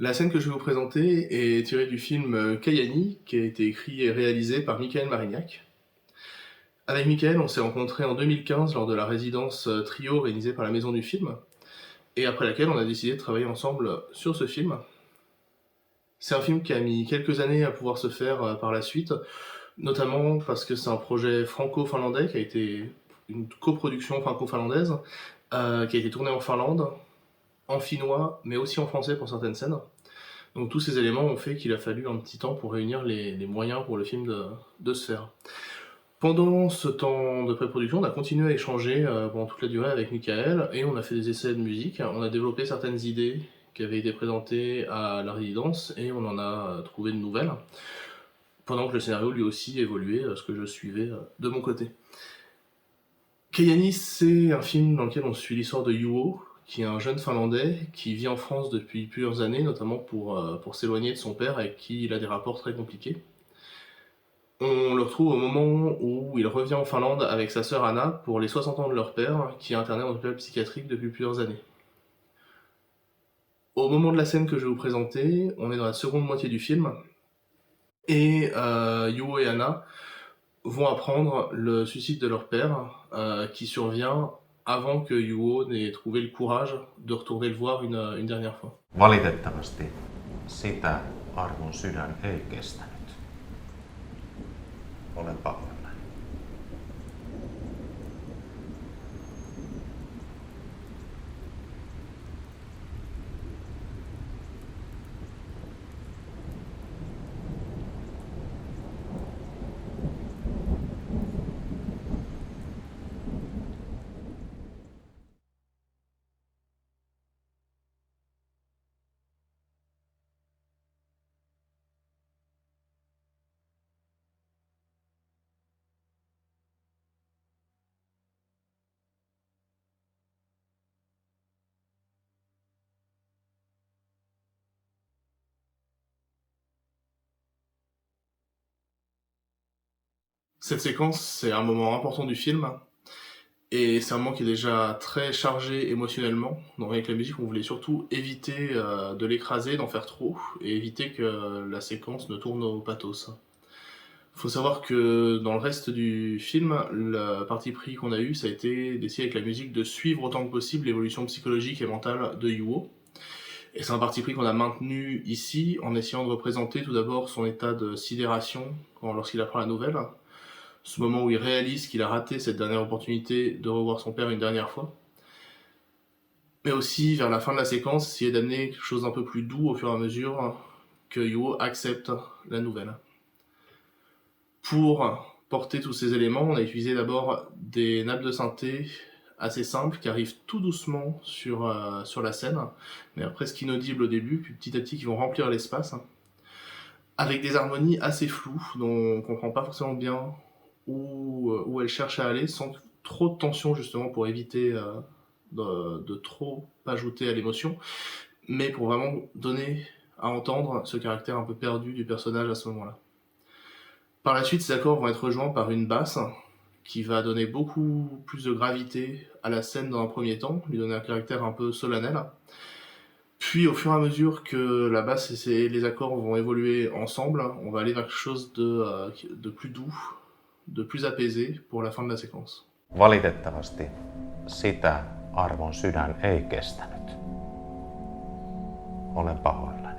La scène que je vais vous présenter est tirée du film Kayani, qui a été écrit et réalisé par Michael Marignac. Avec Michael, on s'est rencontrés en 2015 lors de la résidence trio organisée par la Maison du Film, et après laquelle on a décidé de travailler ensemble sur ce film. C'est un film qui a mis quelques années à pouvoir se faire par la suite, notamment parce que c'est un projet franco-finlandais qui a été une coproduction franco-finlandaise, qui a été tournée en Finlande, en finnois, mais aussi en français pour certaines scènes. Donc tous ces éléments ont fait qu'il a fallu un petit temps pour réunir les moyens pour le film de se faire. Pendant ce temps de pré-production, on a continué à échanger pendant toute la durée avec Michael et on a fait des essais de musique. On a développé certaines idées qui avaient été présentées à la résidence et on en a trouvé de nouvelles. Pendant que le scénario lui aussi évoluait, ce que je suivais de mon côté. Kayani, c'est un film dans lequel on suit l'histoire de Juho, qui est un jeune Finlandais qui vit en France depuis plusieurs années, notamment pour s'éloigner de son père avec qui il a des rapports très compliqués. On le retrouve au moment où il revient en Finlande avec sa sœur Anna pour les 60 ans de leur père, qui est interné en hôpital psychiatrique depuis plusieurs années. Au moment de la scène que je vais vous présenter, on est dans la seconde moitié du film, et Juho et Anna vont apprendre le suicide de leur père, qui survient avant que Juho n'ait trouvé le courage de retourner le voir une dernière fois. Valitettavasti sitä arvon sydän ei kestänyt. Olen pahoillani. Cette séquence, c'est un moment important du film, et c'est un moment qui est déjà très chargé émotionnellement. Donc avec la musique, on voulait surtout éviter de l'écraser, d'en faire trop, et éviter que la séquence ne tourne au pathos. Faut savoir que dans le reste du film, le parti pris qu'on a eu, ça a été d'essayer avec la musique de suivre autant que possible l'évolution psychologique et mentale de Juho. Et c'est un parti pris qu'on a maintenu ici, en essayant de représenter tout d'abord son état de sidération lorsqu'il apprend la nouvelle, ce moment où il réalise qu'il a raté cette dernière opportunité de revoir son père une dernière fois. Mais aussi, vers la fin de la séquence, essayer d'amener quelque chose d'un peu plus doux au fur et à mesure que Juho accepte la nouvelle. Pour porter tous ces éléments, on a utilisé d'abord des nappes de synthé assez simples qui arrivent tout doucement sur la scène, mais presque inaudibles au début, puis petit à petit qui vont remplir l'espace, avec des harmonies assez floues, dont on ne comprend pas forcément bien où elles cherchent à aller, sans trop de tension justement pour éviter de trop ajouter à l'émotion, mais pour vraiment donner à entendre ce caractère un peu perdu du personnage à ce moment-là. Par la suite, ces accords vont être rejoints par une basse qui va donner beaucoup plus de gravité à la scène dans un premier temps, lui donner un caractère un peu solennel. Puis au fur et à mesure que la basse et les accords vont évoluer ensemble, on va aller vers quelque chose de plus doux, de plus apaisé pour la fin de la séquence. Valitettavasti sitä arvon sydän ei kestänyt. Olen pahoillani.